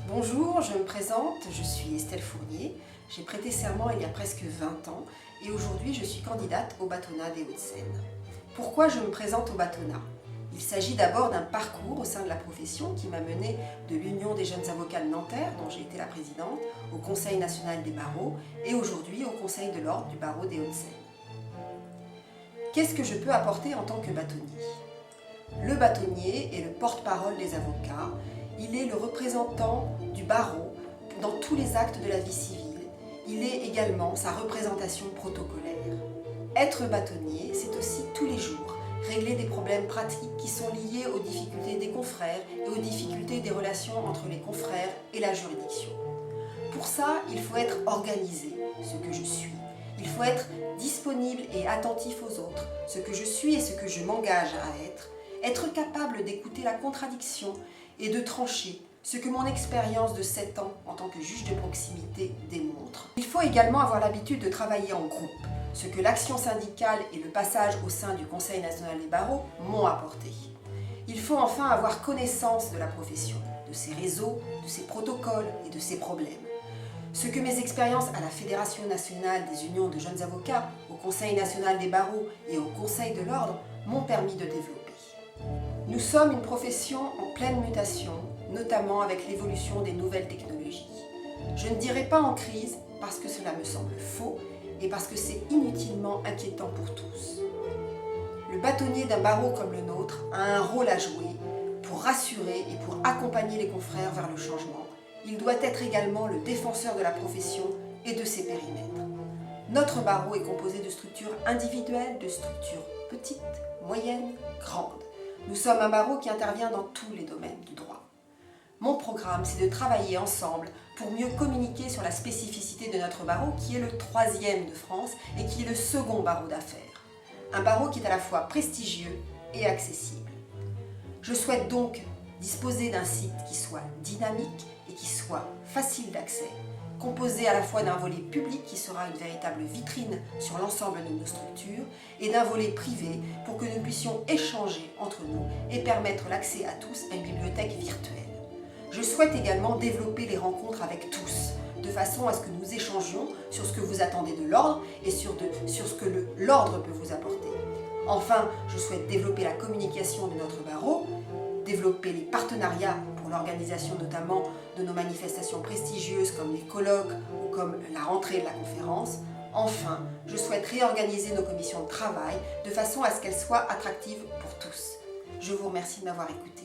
Bonjour, je me présente, je suis Estelle Fournier. J'ai prêté serment il y a presque 20 ans et aujourd'hui je suis candidate au bâtonnat des Hauts-de-Seine. Pourquoi je me présente au bâtonnat? Il s'agit d'abord d'un parcours au sein de la profession qui m'a menée de l'Union des jeunes avocats de Nanterre, dont j'ai été la présidente, au Conseil national des barreaux et aujourd'hui au Conseil de l'ordre du barreau des Hauts-de-Seine. Qu'est-ce que je peux apporter en tant que bâtonnier? Le bâtonnier est le porte-parole des avocats. Il est le représentant du barreau dans tous les actes de la vie civile. Il est également sa représentation protocolaire. Être bâtonnier, c'est aussi tous les jours régler des problèmes pratiques qui sont liés aux difficultés des confrères et aux difficultés des relations entre les confrères et la juridiction. Pour ça, il faut être organisé, ce que je suis. Il faut être disponible et attentif aux autres, ce que je suis et ce que je m'engage à être capable d'écouter la contradiction et de trancher, ce que mon expérience de 7 ans en tant que juge de proximité démontre. Il faut également avoir l'habitude de travailler en groupe, ce que l'action syndicale et le passage au sein du Conseil national des barreaux m'ont apporté. Il faut enfin avoir connaissance de la profession, de ses réseaux, de ses protocoles et de ses problèmes. Ce que mes expériences à la Fédération nationale des unions de jeunes avocats, au Conseil national des barreaux et au Conseil de l'ordre m'ont permis de développer. Nous sommes une profession en pleine mutation, notamment avec l'évolution des nouvelles technologies. Je ne dirais pas en crise parce que cela me semble faux et parce que c'est inutilement inquiétant pour tous. Le bâtonnier d'un barreau comme le nôtre a un rôle à jouer pour rassurer et pour accompagner les confrères vers le changement. Il doit être également le défenseur de la profession et de ses périmètres. Notre barreau est composé de structures individuelles, de structures petites, moyennes, grandes. Nous sommes un barreau qui intervient dans tous les domaines du droit. Mon programme, c'est de travailler ensemble pour mieux communiquer sur la spécificité de notre barreau qui est le 3e de France et qui est le second barreau d'affaires. Un barreau qui est à la fois prestigieux et accessible. Je souhaite donc disposer d'un site qui soit dynamique et qui soit facile d'accès, composé à la fois d'un volet public qui sera une véritable vitrine sur l'ensemble de nos structures et d'un volet privé pour que nous puissions échanger entre nous et permettre l'accès à tous à une bibliothèque virtuelle. Je souhaite également développer les rencontres avec tous, de façon à ce que nous échangions sur ce que vous attendez de l'ordre et sur ce que l'ordre peut vous apporter. Enfin, je souhaite développer la communication de notre barreau, développer les partenariats pour l'organisation notamment de nos manifestations prestigieuses comme les colloques ou comme la rentrée de la conférence. Enfin, je souhaite réorganiser nos commissions de travail de façon à ce qu'elles soient attractives pour tous. Je vous remercie de m'avoir écouté.